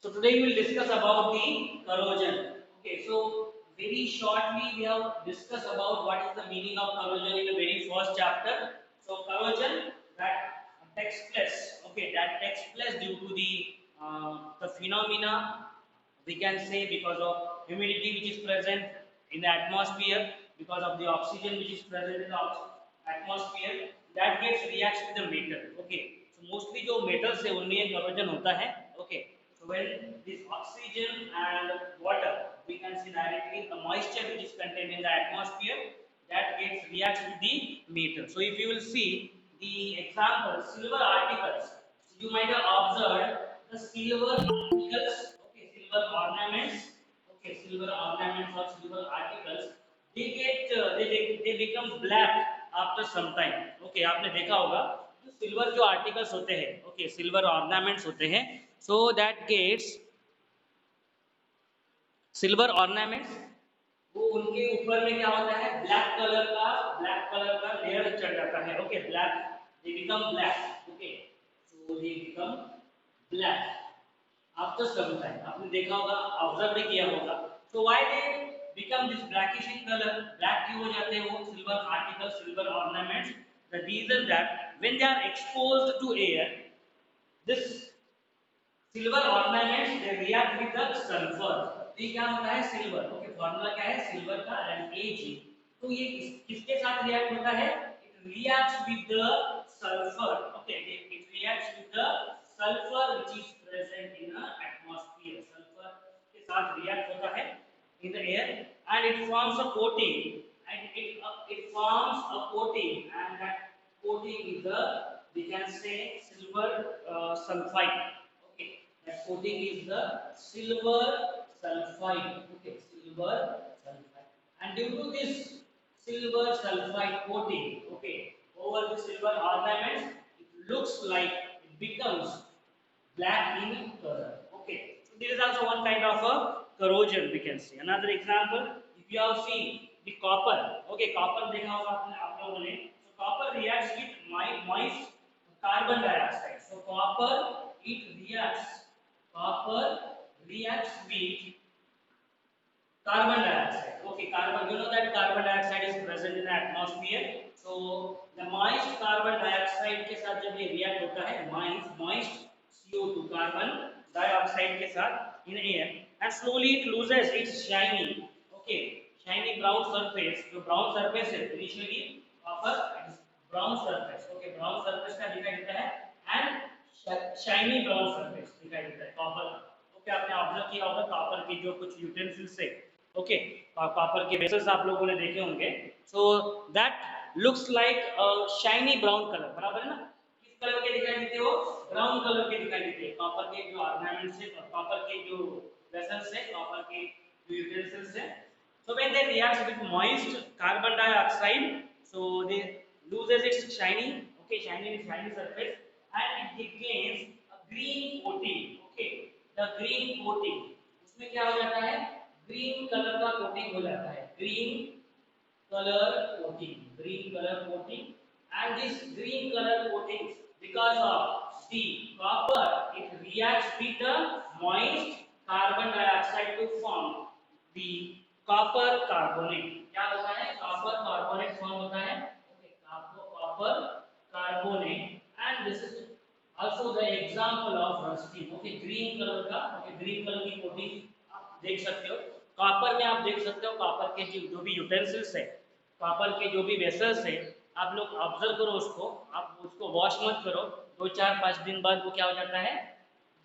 So today we will discuss about the corrosion. Okay, so very shortly we have discussed about what is the meaning of corrosion in the very first chapter. So corrosion that takes place. Okay, that takes place due to the phenomena, we can say, because of humidity which is present in the atmosphere, because of the oxygen which is present in the atmosphere, that gets reacts with the metal. Okay, so mostly जो metals है उनमें corrosion होता है. Okay, so when this oxygen and water, we can see directly the moisture which is contained in the atmosphere, that gets reacts with the metal. So if you will see the example silver articles, you might have observed the silver articles. Okay, silver ornaments. Okay, silver ornaments or silver articles, they become black after some time. Okay, आपने देखा होगा जो silver जो articles होते हैं, okay, silver ornaments होते हैं, so that gets silver ornaments, वो उनके ऊपर में क्या होता है, ब्लैक कलर का लेयर चढ़ जाता है. Okay, black, they become black. Okay, so they become black after some time. आपने देखा होगा, ऑब्जर्व भी किया होगा. So why they become this blackish in colour, black क्यों हो जाते हैं वो silver article, silver ornaments? The reason that when they are exposed to air, this silver ornaments they react with the sulphur. ये क्या होता है, सिल्वर. ओके, फार्मूला क्या है सिल्वर का, Ag. तो ये किसके साथ रिएक्ट होता है? It reacts with the sulphur. Okay, it reacts with the sulphur which is present in the atmosphere. Sulphur के साथ रिएक्ट होता है in the air, and it forms a coating, and it forms a coating, and that coating is the, we can say, silver sulfide. Okay, that coating is the silver sulfide. Okay, silver sulfide. And due to this silver sulfide coating, okay, over the silver ornaments, it looks like, it becomes black in color. Okay, so this is also one kind of a corrosion, we can see. Another example, if you have seen the copper. Okay, copper देखा होगा आपने, आप लोगों ने. So copper reacts with moist carbon dioxide. So copper reacts with carbon dioxide. Okay, carbon, you know that carbon dioxide is present in the atmosphere. So the moist carbon dioxide के साथ जब ये react होता है, moist CO2 carbon dioxide के साथ in air, and slowly it loses its shiny, okay, shiny brown surface. जो brown surface है initially copper, it is brown surface. Okay, brown surface का दिखाई देता है, and shiny brown surface दिखाई देता है copper. ओके, आपने ऑब्जर्व किया होगा कॉपर की जो कुछ यूटेंसिल्स है. ओके, कॉपर के वेसल्स आप लोगों ने देखे होंगे. So that looks like shiny brown colour. बराबर है ना? किस कलर के दिखाई देते हो? ब्राउन कलर के दिखाई देते हैं. कॉपर के जो ऑर्नामेंट्स है, कॉपर के जो वेसल्स है, कॉपर के जो यूटेंसिल्स है, so when they react with moist carbon dioxide, so they loses its shiny, okay, shiny surface, and it gains a green coating. Okay, the green coating, उसमें क्या हो जाता है, ग्रीन कलर का कोटिंग हो जाता है. Green color coating, and this green color coating, because of the copper, it reacts with the moist carbon dioxide to form the copper carbonate. क्या होता है, copper carbonate फॉर्म होता है. Okay, copper carbonate, and this is also the example of rusting. Okay, green color का, okay, green color की coating आप देख सकते हो. कॉपर में आप देख सकते हो, कॉपर के जो भी यूटेंसिल्स है, कॉपर के जो भी वेसल्स है, आप लोग ऑब्जर्व करो उसको, आप उसको वॉश मत करो, 2-4-5 दिन बाद वो क्या हो जाता है,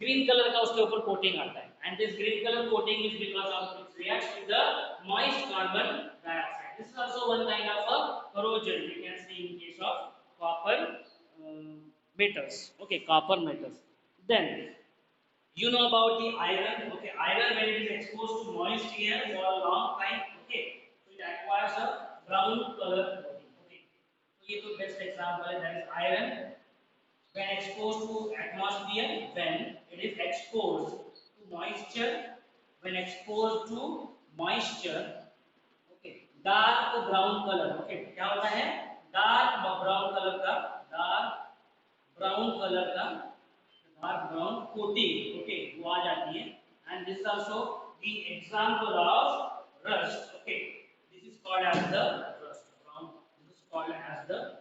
ग्रीन कलर का उसके ऊपर कोटिंग आता है. And this green colour coating is because of it reacts with the moist carbon dioxide. This is also one kind of a corrosion we can see in case of copper metals. Okay, copper metals. Then you know about the iron. Okay, iron when it is exposed to moist air for a long time, okay, so it acquires a brown color coating. Okay, so ये तो best example है, that is iron. When exposed to atmosphere, when it is exposed to moisture, when exposed to moisture, okay, dark brown color. Okay, क्या होता है, dark brown color का, dark brown color का dark brown coating, okay, वो आ जाती है। And this also the example of rust, okay, this is called as the rust brown, this is called as the rust.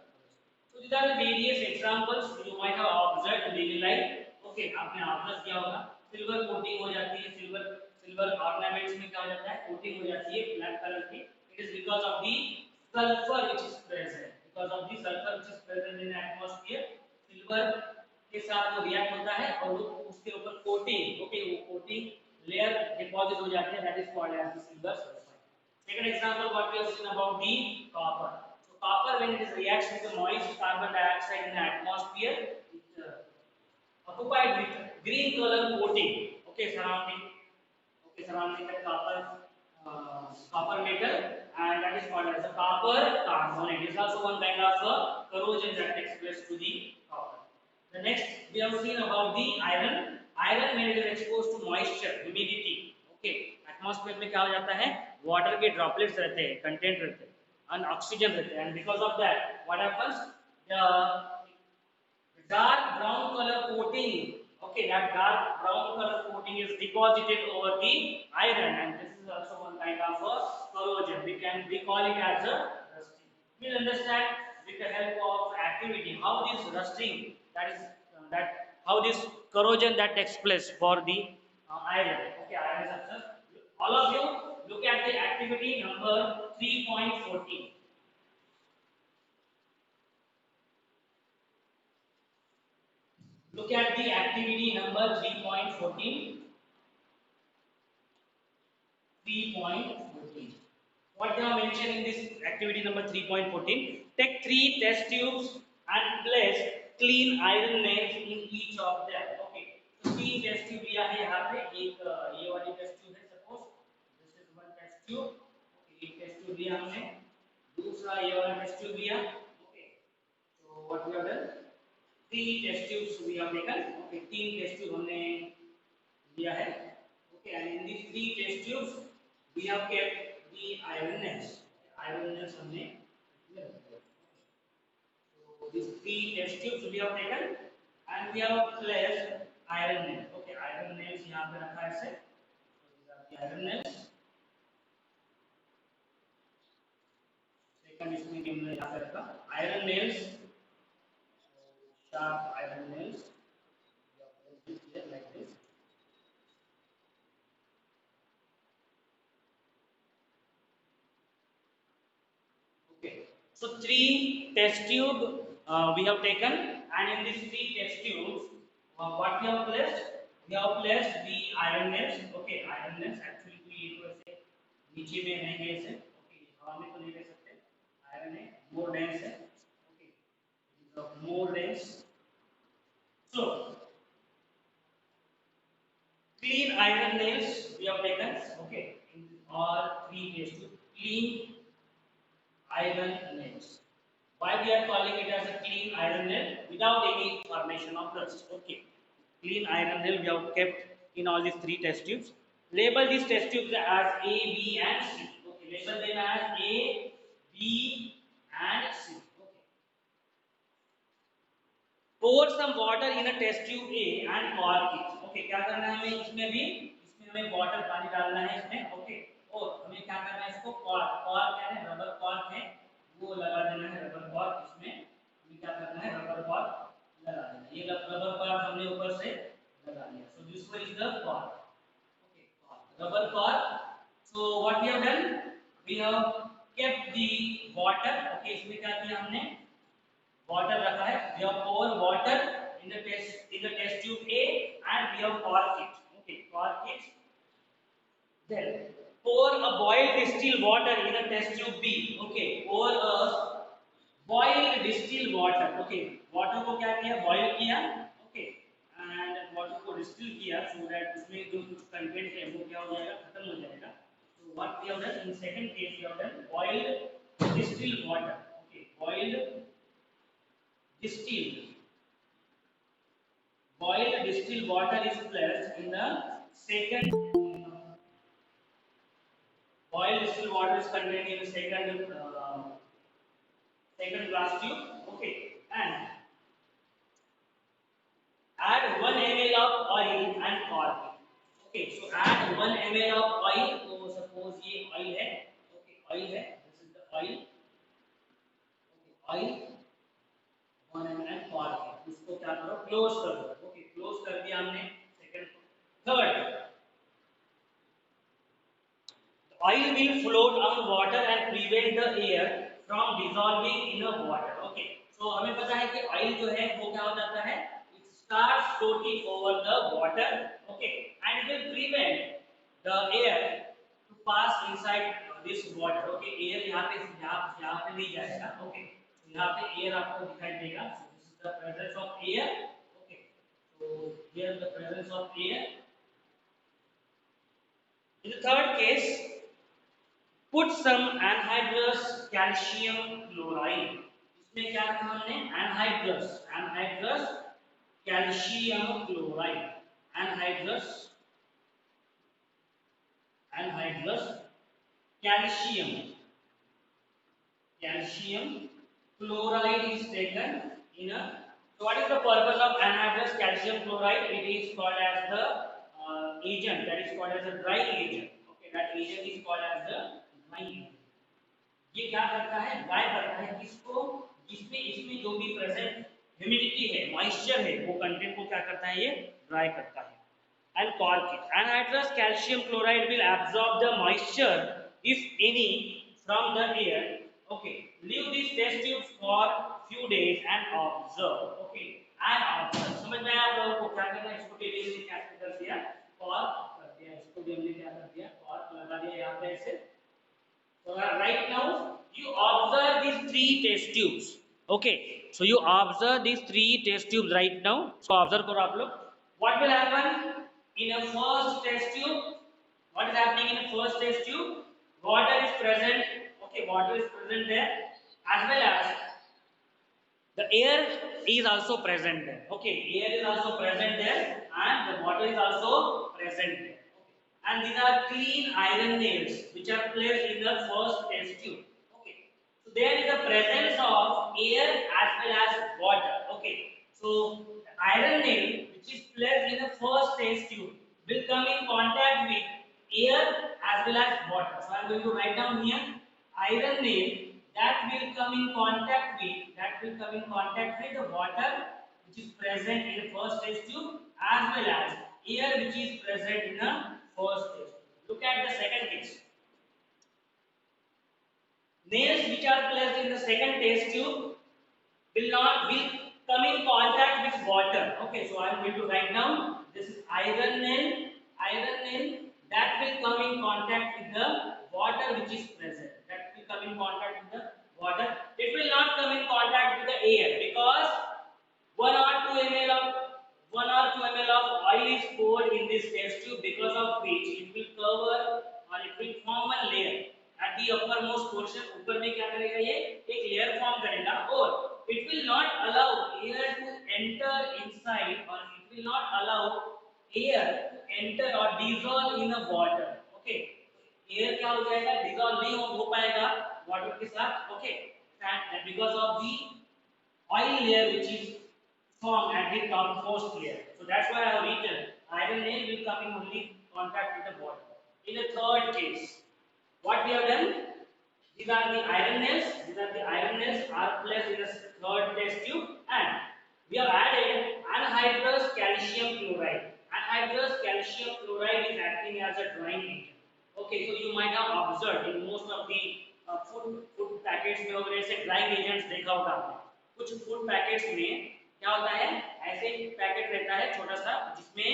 So these are the various examples you might have observed in daily life, okay, आपने observe किया होगा। Silver coating हो जाती है, silver silver ornaments में क्या हो जाता है, कोटिंग हो जाती है ब्लैक कलर की। It is because of the sulphur which is present, because of the sulphur which is present in atmosphere, silver के साथ वो रिएक्ट होता है और वो उसके ऊपर कोटिंग, ओके, वो कोटिंग लेयर डिपॉजिट हो जाते हैं, that is called as the silver sulphide. Second example what we have seen about the copper. So copper when it is reacts with the moist carbon dioxide in the atmosphere, it occupied with green color coating, okay, surrounding, okay, surrounding the copper metal, and that is called as a copper carbonate. It is also one kind of corrosion that takes place to the copper. The next we have seen about the iron. Iron when it is exposed to moisture, humidity, okay, atmosphere में क्या हो जाता है, water के droplets रहते हैं, content रहते हैं, and oxygen रहते हैं, and because of that what happens, the dark brown color coating, okay, that dark brown color coating is deposited over the iron, and this is also one kind of a corrosion. We call it as a rusting. We'll understand with the help of activity how this rusting, that is that how this corrosion that takes place for the iron. Okay, iron substance. All of you look at the activity number 3.14. Look at the activity number 3.14. 3.14. What they are mentioned in this activity number 3.14? Take 3 test tubes and place clean iron nails in each of them. Okay. So 3 test tube दिया है यहाँ पे, एक ये वाली test tube है, suppose this is one test tube. Okay, एक test tube लिया हमने, दूसरा ये वाला test tube लिया. Okay. So what we have done? 3 test tubes we have taken. Okay, 3 test tube हमने लिया है. Okay, and in these 3 test tubes we have kept the iron nails. Iron nails हमने इसमें रख दिया. So these 3 test tubes we have taken and we have placed iron nails. Okay, iron nails यहाँ पे रखा है ऐसे. So these are the iron nails. Second इसमें भी हमने यहाँ पे रखा iron nails. Sharp iron nails. We have placed it here like this. Okay. So 3 test tube we have taken, and in these 3 test tubes, what we have placed? We have placed the iron nails. Okay, iron nails actually ये तो ऐसे नीचे में रहेंगे ऐसे. Okay, हवा में तो नहीं रह सकते. Iron है, more dense है. Okay, it is of more dense. So clean iron nails we have taken. Okay, in all 3 test tubes, clean iron nails. Why we are calling it as a clean iron nail? Without any formation of rust. Okay, clean iron nail we have kept in all these 3 test tubes. Label these test tubes as A, B and C. Okay, label them as A, B and C. Okay. Pour some water in a test tube A and cork it. Okay, क्या करना है हमें इसमें भी? इसमें हमें water पानी डालना है इसमें. Okay, और हमें क्या करना है इसको कॉर्क, कॉर्क क्या है, रबर कॉर्क है, वो लगा देना है. रबर कॉर्क इसमें हमें क्या करना है, रबर कॉर्क लगा देना है. ये रबर कॉर्क हमने ऊपर से लगा दिया. So this one is the cork. Okay, cork, rubber cork. So what we have done? We have kept the water. Okay, इसमें क्या किया हमने, water रखा है. We have pour water in the test tube A and we have cork it. Okay, cork it. Then pour a boiled distilled water in a test tube B. Okay, pour a boiled distilled water. Okay, water को क्या किया, boil किया. Okay, and water को distill किया so that उसमें जो कुछ content है वो क्या हो जाएगा, खत्म हो जाएगा. So what we have done in second case, we have done boiled distilled water. Okay, boiled distilled water is placed in the second. Boiled distilled water is contained in the second glass tube. Okay, and Add 1 ml of oil and cork. Okay, so add 1 ml of oil. तो suppose ये oil है. Okay, oil है. This is the oil. Okay, oil 1 ml cork है. इसको क्या करो? Close कर दो. Okay, close कर दिया हमने. Second, third. Oil will float on water and prevent the air from dissolving in the water. Okay. So हमें पता है कि oil जो है वो क्या हो जाता है? It starts floating over the water. Okay. And it will prevent the air to pass inside this water. Okay. Air यहाँ पे नहीं जाएगा. Okay. So यहाँ पे air आपको दिखाई देगा. So this is the presence of air. Okay. So here the presence of air. In the third case. Put some anhydrous calcium chloride. इसमें क्या रखा हमने? Anhydrous calcium chloride. Anhydrous calcium chloride is taken in a. So what is the purpose of anhydrous calcium chloride? It is called as the agent, that is called as a drying agent. Okay, that agent is called as the drying agent. ये क्या करता है? Dry करता है किसको? जिसमें इसमें जो भी प्रेजेंट ह्यूमिडिटी है, मॉइस्चर है, वो कंटेंट को क्या करता है? ये ड्राई करता है. And cork it. Anhydrous calcium chloride will absorb the moisture, if any, from the air. Okay. Leave these test tubes for few days and observe. Okay. And observe. समझ में आया आप लोगों को? क्या करना है? इसको टेबल में क्या कर दिया? cork कर दिया. इसको भी हमने क्या कर दिया? cork लगा दिया यहाँ पे ऐसे. So right now you observe these three test tubes. Okay, so you observe these three test tubes right now. So observe karo aap log. What will happen in a first test tube? What is happening in a first test tube? Water is present. Okay, water is present there, as well as the air is also present there. Okay, air is also present there, and the water is also present there. And these are clean iron nails which are placed in the first test tube. Okay, so there is a presence of air as well as water. Okay, so the iron nail which is placed in the first test tube will come in contact with air as well as water. So I am going to write down here iron nail that will come in contact with the water which is present in the first test tube as well as air which is present in the first test. Look at the second case. Nails which are placed in the second test tube will come in contact with water. Okay, so I am going to write down this is iron nail that will come in contact with the water which is present. That will come in contact with the water. It will not come in contact with the air because 1 or 2 ml of oil is poured in this test tube, because of which it will cover or it will form a layer at the uppermost portion. ऊपर में क्या करेगा? ये एक layer form करेगा और it will not allow air to enter inside, or it will not allow air to enter or dissolve in the water. Okay, air क्या हो जाएगा? dissolve नहीं हो पाएगा water के साथ. Okay, and because of the oil layer which is formed at the topmost layer. So that's why I have written iron nail will come in only contact with the water. In the third case, what we have done? These are the iron nails. Are placed in the third test tube, and we have added anhydrous calcium chloride. Anhydrous calcium chloride is acting as a drying agent. Okay, so you might have observed in most of the food packets में वगैरह से drying agents देखा होगा आपने. कुछ food packets में क्या होता है? ऐसे एक पैकेट रहता है छोटा सा जिसमें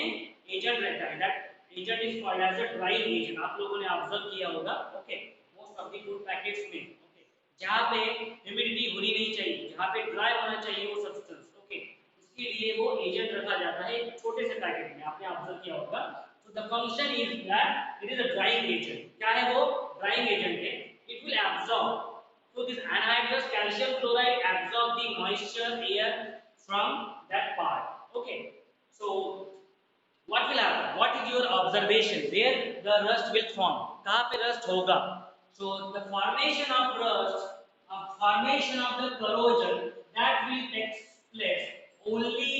एजेंट रहता है. That agent is called as a drying agent. आप लोगों ने ऑब्जर्व किया होगा. Okay, most of the food packets में ओके जहां पे ह्यूमिडिटी होनी नहीं चाहिए, जहां पे ड्राई होना चाहिए वो सब्सटेंस, ओके, उसके लिए वो एजेंट रखा जाता है एक छोटे से पैकेट में. आपने ऑब्जर्व किया होगा. So the function is that it is a drying agent. क्या है वो? ड्राइंग एजेंट है. It will absorb. So this anhydrous calcium chloride absorb the moisture air from that part. Okay, so what will happen? What is your observation? Where the rust will form? कहाँ पे rust होगा? So the formation of rust, formation of the corrosion, that will take place only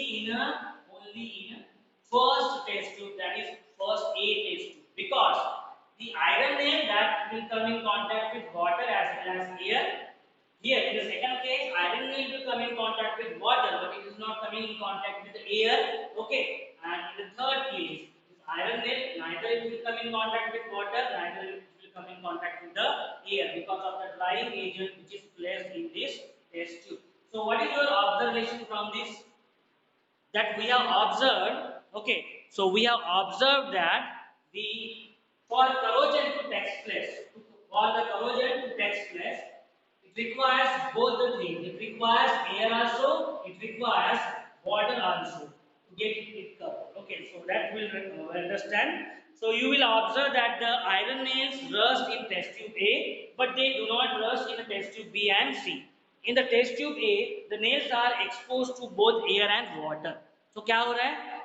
only in first test tube, that is first A test tube, because the iron nail that will come in contact with water as well as air. Here in the second case, iron nail will come in contact with water, but it is not coming in contact with air. Okay, and in the third case, this iron nail neither it will come in contact with water, neither it will come in contact with the air because of the drying agent which is placed in this test tube. So, what is your observation from this? That we have observed, okay, so we have observed that the for corrosion to take place, for the corrosion to take place, it requires both the things. It requires air also, it requires water also to get it covered. Okay, so that will understand. So you will observe that the iron nails rust in test tube A, but they do not rust in the test tube B and C. In the test tube A, the nails are exposed to both air and water. So क्या हो रहा है?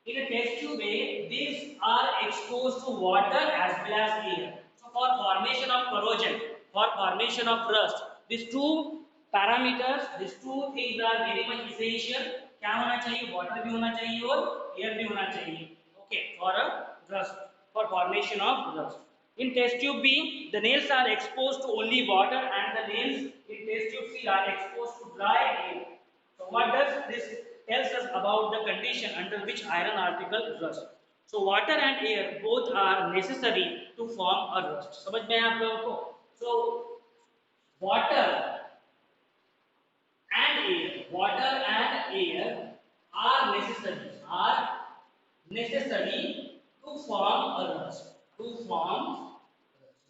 In a test tube A, these are exposed to water as well as air. So for formation of corrosion, for formation of rust, these two parameters, these two things are very much essential. क्या होना चाहिए? Water भी होना चाहिए और air भी होना चाहिए. Okay, for a rust, for formation of rust. In test tube B, the nails are exposed to only water, and the nails in test tube C are exposed to dry air. So what does this tells us about the condition under which iron article rust? So water and air both are necessary to form a rust. समझ में आप लोगों को? So water water and air are necessary to form a rust. To form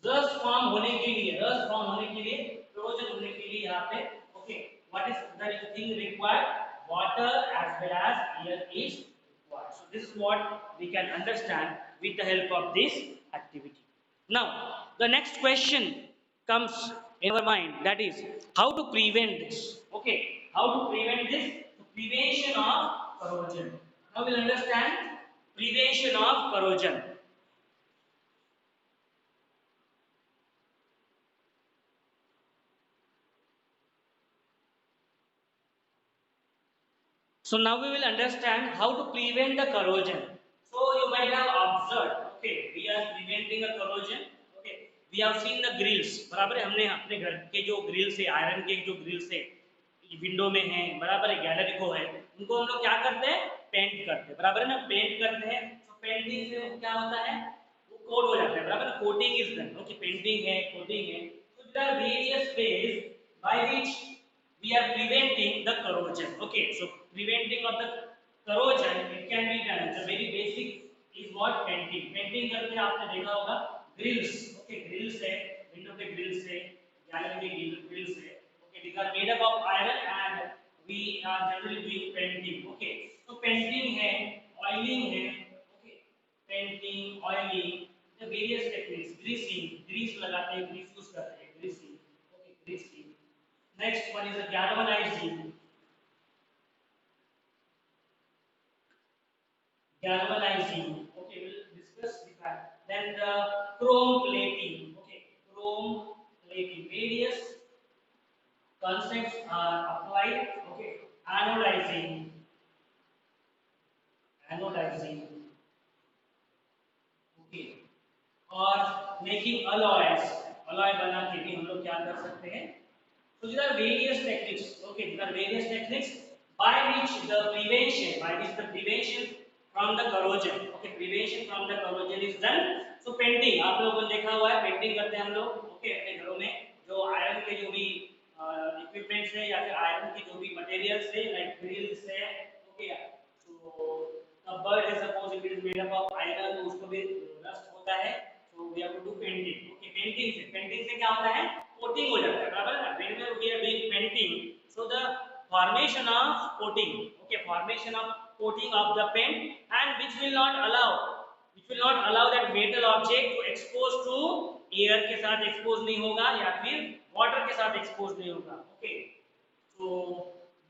रस form होने के लिए, रस फॉर्म होने के लिए, corrosion होने के लिए यहाँ पे, okay, what is the thing required? Water as well as air is required. So this is what we can understand with the help of this activity. Now the next question comes in our mind, that is how to prevent this. Okay, how to prevent this? The prevention of corrosion. Now we'll understand prevention of corrosion. So now we will understand how to prevent the corrosion. So you might have observed, okay, we are preventing a corrosion. Okay, we have seen the grills. बराबर है, हमने अपने घर के जो grills है, iron के जो ग्रिल्स है, विंडो में है, बराबर है, गैलरी को है, उनको हम लोग क्या करते हैं? पेंट करते हैं, बराबर है ना, पेंट करते हैं. तो पेंटिंग से क्या होता है? वो कोट हो जाता है, बराबर है, coating is done. Okay, painting है, कोटिंग है. So there are various ways by which we are preventing the corrosion. Okay, so preventing of the corrosion, it can be done. The very basic is what? Painting. Painting करके आपने देखा होगा grills. Okay, grills है, window पे grills है, gallery पे grills है. Okay, these are made up of iron and we are generally doing painting. Okay, so painting है, oiling है. Okay, painting, oiling, the various techniques. Greasing, grease लगाते हैं, grease use करते हैं, greasing. Okay, greasing. Next one is a galvanizing. Galvanizing. Okay, we'll discuss that. Then the chrome plating. Okay, chrome plating. Various concepts are applied. Okay, anodizing. Anodizing. Okay, और making alloys. Alloy बना के भी हम लोग क्या कर सकते हैं? So there are various techniques. Okay, there are various techniques by which the prevention from the corrosion. Okay, prevention from the corrosion is done. So painting, आप लोगों ने देखा हुआ है, पेंटिंग करते हैं हम लोग. Okay, अपने घरों में जो आयरन के जो भी इक्विपमेंट्स है या फिर आयरन की जो भी मटेरियल्स है, लाइक ग्रिल्स है. Okay, so कबर्ड है, suppose it is made up of iron, तो उसको भी रस्ट होता है. So we have to do painting. Okay, painting से क्या होता है? Coating हो जाता है, बराबर है ना? Whenever we are doing painting, so the formation of coating, okay, formation of coating of the paint, and which will not allow that metal object to expose to air के साथ expose नहीं होगा या फिर water के साथ expose नहीं होगा. Okay, so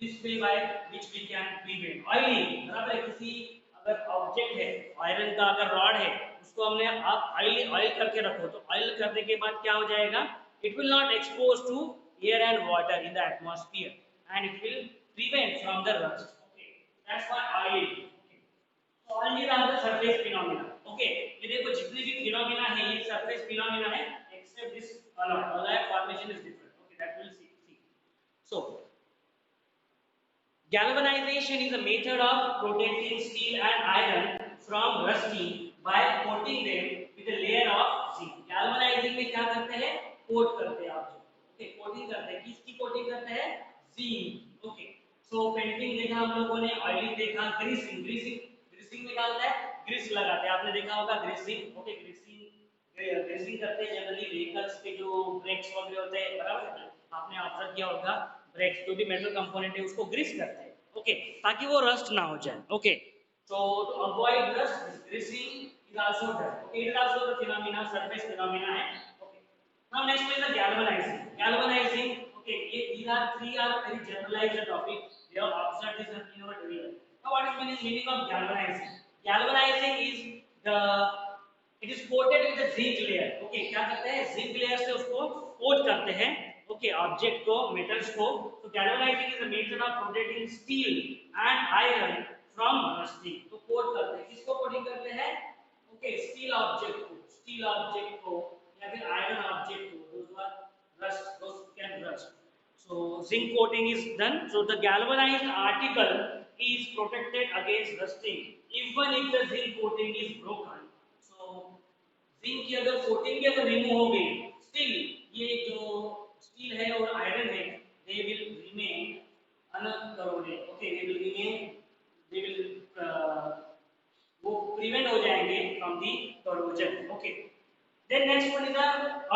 this way by which we can prevent oiling. बराबर है, किसी अगर ऑब्जेक्ट है, आयरन का अगर रॉड है, उसको हमने आप ऑयल करके रखो, तो ऑयल करने के बाद क्या हो जाएगा? It will not expose to air and water in the atmosphere, and it will prevent from the rust. Okay, that's why oil. All these are the surface phenomena. Okay, ये देखो जितने भी फिनोमेना है ये सरफेस फिनोमेना है except this alloy formation is different. Okay, that will see. So galvanization is a method of protecting steel and iron from rusting by coating them with a layer of zinc. Galvanizing में क्या करते हैं? Coat करते हैं आप. Okay, coating करते हैं. किसकी कोटिंग करते हैं? जिंक. ओके, सो पेंटिंग देखा हम लोगों ने, ऑयलिंग देखा, ग्रीसिंग. ग्रीसिंग में क्या होता है? ग्रीस लगाते हैं. आपने देखा होगा ग्रीसिंग. ओके, ग्रीसिंग करते हैं जनरली व्हीकल्स के जो ब्रेक्स वगैरह होते हैं, बराबर. आपने ऑब्जर्व किया होगा ब्रेक्स जो भी मेटल कंपोनेंट है उसको ग्रीस करते हैं. ओके, ताकि वो रस्ट ना हो जाए. Okay, so to avoid rust greasing is also done. Okay, it is also the phenomena, surface phenomena hai. Okay, now next is the galvanizing. Okay, these are three are very generalized topic. We have observed this in our daily life. Now what is meaning of galvanizing? Galvanizing is the it is coated with a zinc layer. Okay, क्या करते हैं? zinc layer से उसको coat करते हैं. Okay, object को, metals को. So galvanizing is a method of protecting steel and iron from rusting. तो कोट करते हैं. किसको कोटिंग करते हैं? Okay, स्टील ऑब्जेक्ट को या फिर आयरन ऑब्जेक्ट को. Those can rust. So zinc coating is done. So the galvanized article is protected against rusting even if the zinc coating is broken. So zinc की अगर coating भी अगर remove हो गई, स्टिल ये जो स्टील है और आयरन है they will remain uncorroded. Okay, they will वो प्रिवेंट हो जाएंगे from the corrosion. Okay, then next one is the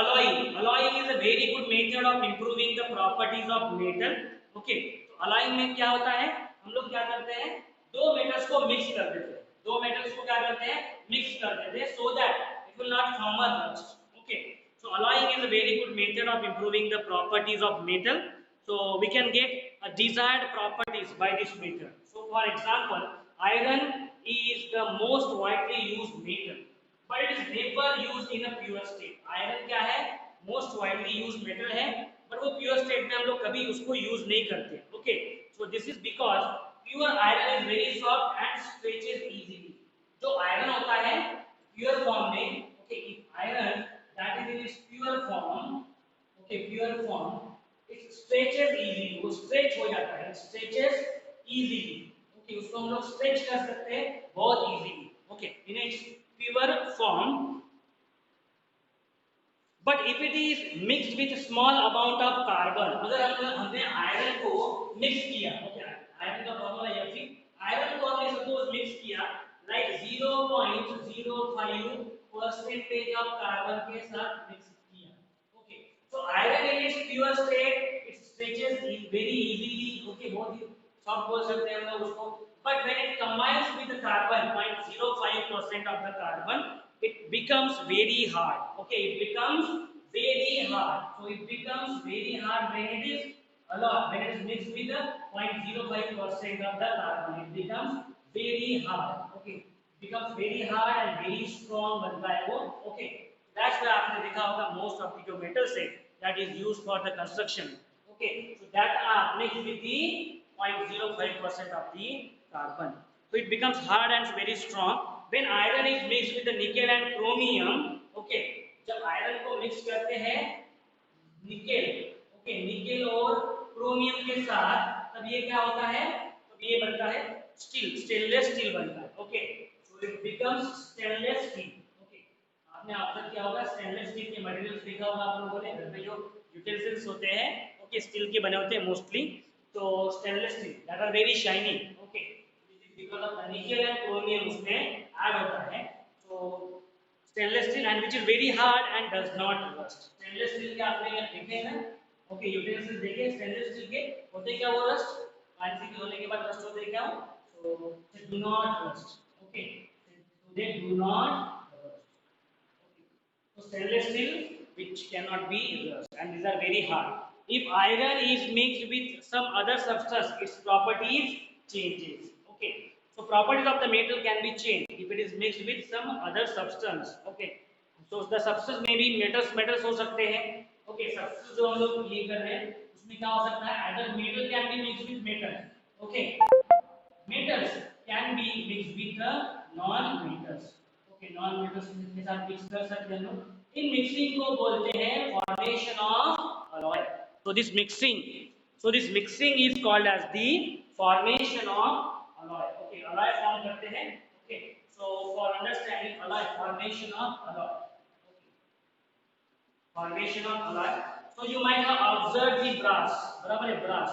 alloying is a very good method of improving the properties of metal. Okay, तो alloying में क्या होता है? हम लोग क्या करते हैं? दो मेटल्स को मिक्स कर देते हैं. दो मेटल्स को क्या करते हैं? मिक्स कर देते हैं so that it will not form a rust. Okay, so alloying is a very good method of improving the properties of metal. So we can get a desired properties by this method. So for example, iron is the most widely used metal, but it is never used in a pure state. Iron क्या है? Most widely used metal है, but वो pure state में हम लोग कभी उसको use नहीं करते. Okay, so this is because pure iron is very soft and stretches easily. जो आयरन होता है प्योर फॉर्म में, okay, if iron that is in its pure form, okay, pure form it stretches easily. वो stretch हो जाता है, stretches easily. Okay, उसको हम लोग स्ट्रेच कर सकते हैं बहुत easily. Okay, in its pure form, but if it is mixed with small amount of carbon, अगर हमने आयरन को मिक्स किया, ओके, आयरन का फॉर्मूला ये है, आयरन को हमने सपोज मिक्स किया लाइक 0.05 परसेंटेज ऑफ कार्बन के साथ मिक्स किया. Okay, so iron in its pure state it stretches very easily. Okay, बहुत ही सॉफ्ट बोल सकते हैं हम लोग उसको. But when it combines with the carbon, 0.05% of the carbon, it becomes very hard. Okay, it becomes very hard. So it becomes very hard when it is when it is mixed with the 0.05% of the carbon. It becomes very hard. Okay, it becomes very hard and very strong बनता है वो. Okay, that's why आपने देखा होगा most of the जो metals है that is used for the construction. Okay, so that are mixed with the 0.05% of the carbon. So it becomes hard and very strong. When iron is mixed with the nickel and chromium, okay, जब iron को mix करते हैं nickel, okay, nickel और chromium के साथ, तब ये क्या होता है? तब ये बनता है स्टील, स्टेनलेस स्टील बनता है. Okay, so it becomes stainless steel. Okay, आपने ऑब्जर्व किया होगा स्टेनलेस स्टील के मटेरियल्स देखा होगा आप लोगों ने, घर में जो यूटेंसिल्स होते हैं, ओके, स्टील के बने होते हैं मोस्टली. तो stainless steel that are very shiny. Okay, because of the nickel and chromium उसमें ऐड होता है. So stainless steel and which is very hard and does not rust. Stainless steel के आपने यहाँ देखे हैं ना, ओके, यूटेंसिल्स देखे स्टेनलेस स्टील के, होते क्या वो रस्ट? पानी से धोने के बाद रस्ट होते क्या हो? So they do not rust. Okay, so they do not rust. Okay, so stainless steel which cannot be rust and these are very hard. If iron is mixed with some other substance, its properties changes. Okay, so properties of the metal can be changed if it is mixed with some other substance. Okay, so the substance may be metals हो सकते हैं. Okay, substance जो हम लोग ये कर रहे हैं उसमें क्या हो सकता है? Either metal can be mixed with metal. Okay, metals can be mixed with the non metals. Okay, non metals के साथ मिक्स कर सकते हैं हम लोग। इन मिक्सिंग को बोलते हैं formation of alloy. So this mixing is called as the formation of alloy. Okay, alloy form करते हैं। Okay, so for understanding alloy, formation of alloy. Okay, formation of alloy. So you might have observed the brass. बराबर है brass.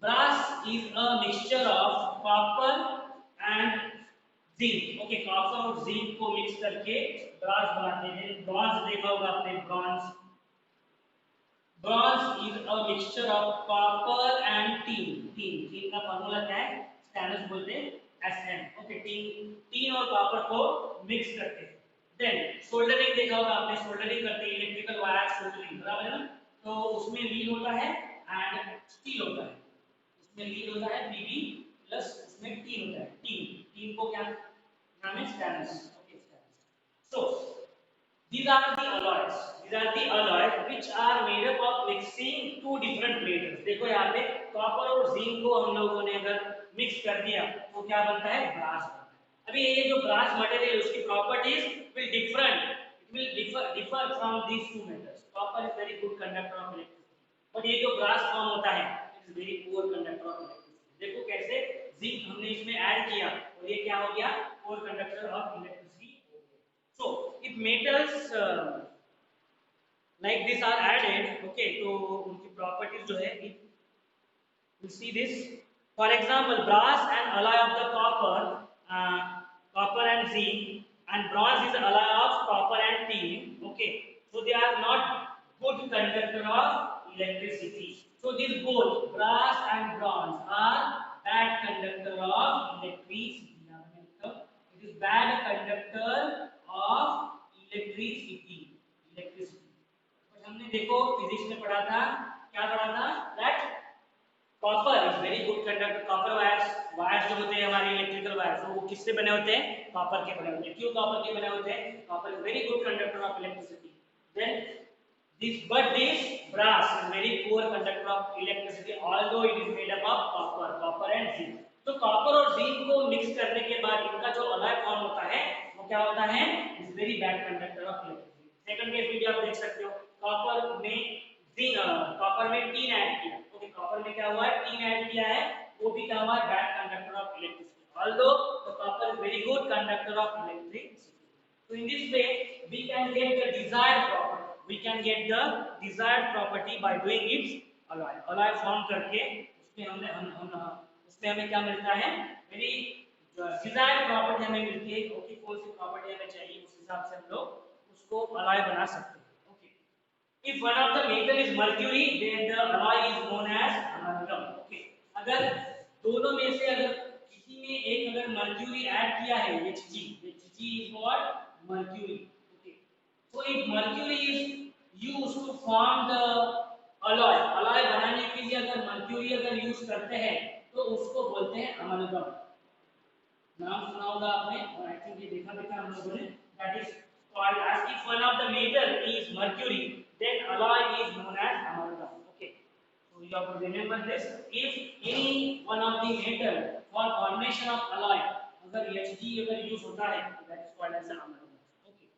Brass is a mixture of copper and zinc. Okay, copper और zinc को mix करके brass बनाते हैं। Bronze देखा होगा आपने, bronze. Bronze is a mixture of copper and tin. Tin का फॉर्मूला क्या है? स्टैनस बोलते हैं Sn. Okay, tin और copper को mix करते हैं। Then soldering देखा होगा आपने, soldering करते हैं electrical wire soldering, बराबर है ना? तो उसमें lead होता है and steel होता है। उसमें लीड होता है Pb प्लस उसमें टीन होता है। टीन को क्या नाम है? Stannous. Okay, stannous. So these are the alloys. These are the alloys which are made up of mixing two different metals. देखो यहाँ पे कॉपर और जिंक को हम लोगों ने अगर मिक्स कर दिया तो क्या बनता है? ब्रास बनता है। अभी ये जो ब्रास मटेरियल उसकी properties will different, it will differ from these two metals. Copper is very good conductor of electricity, but ये जो ब्रास फॉर्म होता है it is very poor conductor of electricity. देखो कैसे जिंक हमने इसमें ऐड किया और ये क्या हो गया? Poor conductor of electricity. So if metals like this are added, okay, तो उनकी properties जो है, you see this. For example, brass and alloy of the copper and zinc, and bronze is alloy of copper and tin. Okay, so they are not good conductor of electricity. So these both brass and bronze are bad conductor of electricity. It is bad conductor of electricity. But हमने देखो physics में पढ़ा था, क्या पढ़ा था? That copper is very good conductor. Copper wires जो होते हैं हमारे इलेक्ट्रिकल वायर्स, वो किससे बने होते हैं? कॉपर के बने होते हैं। क्यों कॉपर के बने होते हैं? Copper is very good conductor of electricity. Then this brass is very poor conductor of electricity although it is made up of copper and zinc. तो कॉपर और जिंक को मिक्स करने के बाद इनका जो अलॉय फॉर्म होता है वो क्या होता है? Is very bad conductor of electricity. Second case में भी आप देख सकते हो, कॉपर में टीन ऐड किया। ओके, कॉपर में क्या हुआ है? टीन ऐड किया है, वो भी क्या हुआ है? Bad conductor of electricity. Although the copper is very good conductor of electricity. So in this way we can get the desired property. We can get the desired property by doing its alloy. Alloy form करके उसमें हम उसमें हमें क्या मिलता है? Very desired property हमें मिलती है। ओके, कौन सी प्रॉपर्टी हमें चाहिए उस हिसाब से हम लोग उसको alloy बना सकते हैं। If one of the metal is mercury, then the alloy is known as amalgam. Okay. अगर दोनों में से अगर किसी में एक अगर mercury ऐड किया है, Hg is what? Mercury. Okay. So if mercury is used to form the alloy बनाने के लिए अगर mercury अगर यूज करते हैं तो उसको बोलते हैं amalgam. नाम सुना होगा आपने और आई थिंक ये देखा हम लोगों ने। That is called as, if one of the metal is mercury, then alloy is known as amalgam. Okay, so you have to remember this. If any one of the metal for formation of alloy अगर Hg अगर use होता है तो that is called as amalgam. Okay,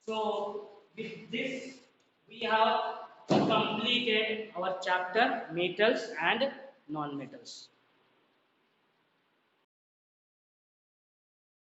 so with this we have completed our chapter metals and non metals.